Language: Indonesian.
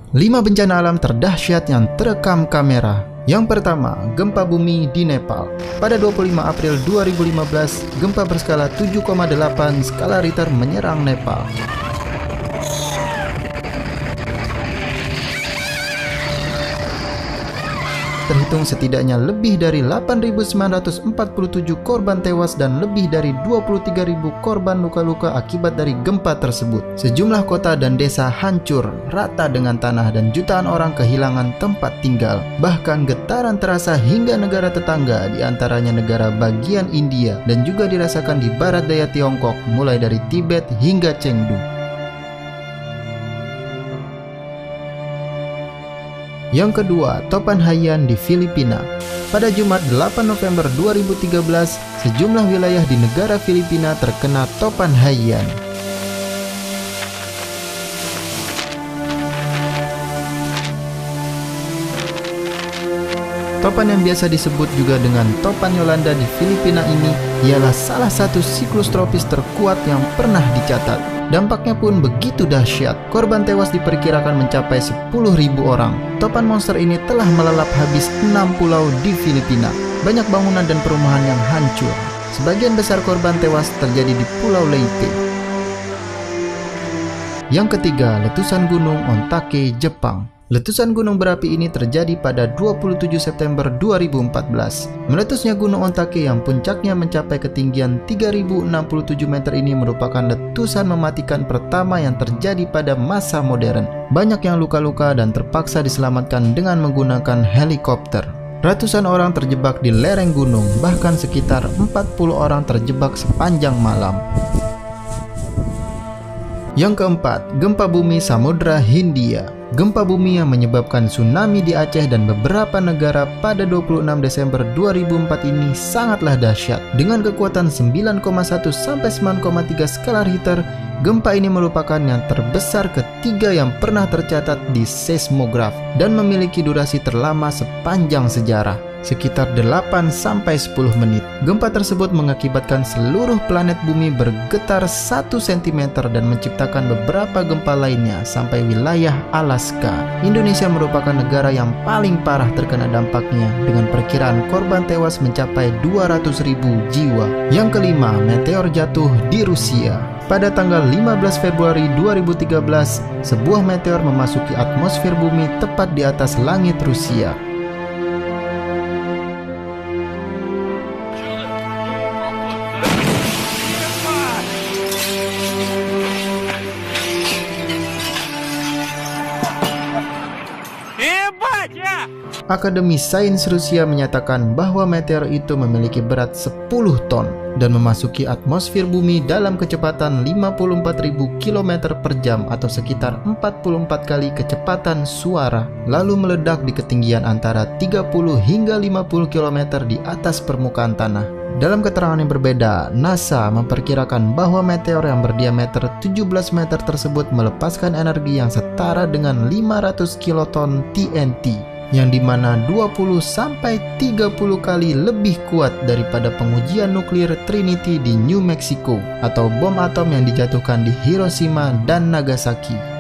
5 bencana alam terdahsyat yang terekam kamera. Yang pertama, gempa bumi di Nepal. Pada 25 April 2015, gempa berskala 7,8 skala Richter menyerang Nepal. Terhitung setidaknya lebih dari 8.947 korban tewas dan lebih dari 23.000 korban luka-luka akibat dari gempa tersebut. Sejumlah kota dan desa hancur rata dengan tanah dan jutaan orang kehilangan tempat tinggal. Bahkan getaran terasa hingga negara tetangga, di antaranya negara bagian India, dan juga dirasakan di barat daya Tiongkok mulai dari Tibet hingga Chengdu. Yang kedua, Topan Haiyan di Filipina. Pada Jumat 8 November 2013, sejumlah wilayah di negara Filipina terkena Topan Haiyan. Topan yang biasa disebut juga dengan Topan Yolanda di Filipina ini ialah salah satu siklus tropis terkuat yang pernah dicatat. Dampaknya pun begitu dahsyat, korban tewas diperkirakan mencapai 10.000 orang. Topan monster ini telah melalap habis 6 pulau di Filipina. Banyak bangunan dan perumahan yang hancur. Sebagian besar korban tewas terjadi di Pulau Leyte. Yang ketiga, letusan gunung Ontake, Jepang. Letusan gunung berapi ini terjadi pada 27 September 2014. Meletusnya gunung Ontake yang puncaknya mencapai ketinggian 3067 meter ini merupakan letusan mematikan pertama yang terjadi pada masa modern. Banyak yang luka-luka dan terpaksa diselamatkan dengan menggunakan helikopter. Ratusan orang terjebak di lereng gunung, bahkan sekitar 40 orang terjebak sepanjang malam. Yang keempat, gempa bumi Samudra Hindia. Gempa bumi yang menyebabkan tsunami di Aceh dan beberapa negara pada 26 Desember 2004 ini sangatlah dahsyat. Dengan kekuatan 9,1 sampai 9,3 skala Richter, gempa ini merupakan yang terbesar ketiga yang pernah tercatat di seismograf dan memiliki durasi terlama sepanjang sejarah, sekitar 8 sampai 10 menit. Gempa tersebut mengakibatkan seluruh planet bumi bergetar 1 cm dan menciptakan beberapa gempa lainnya sampai wilayah Alaska. Indonesia merupakan negara yang paling parah terkena dampaknya dengan perkiraan korban tewas mencapai 200.000 jiwa. Yang kelima, meteor jatuh di Rusia. Pada tanggal 15 Februari 2013, sebuah meteor memasuki atmosfer bumi tepat di atas langit Rusia. Akademi Sains Rusia menyatakan bahwa meteor itu memiliki berat 10 ton dan memasuki atmosfer bumi dalam kecepatan 54.000 km per jam atau sekitar 44 kali kecepatan suara, lalu meledak di ketinggian antara 30 hingga 50 km di atas permukaan tanah. Dalam keterangan yang berbeda, NASA memperkirakan bahwa meteor yang berdiameter 17 meter tersebut melepaskan energi yang setara dengan 500 kiloton TNT, yang dimana 20 sampai 30 kali lebih kuat daripada pengujian nuklir Trinity di New Mexico atau bom atom yang dijatuhkan di Hiroshima dan Nagasaki.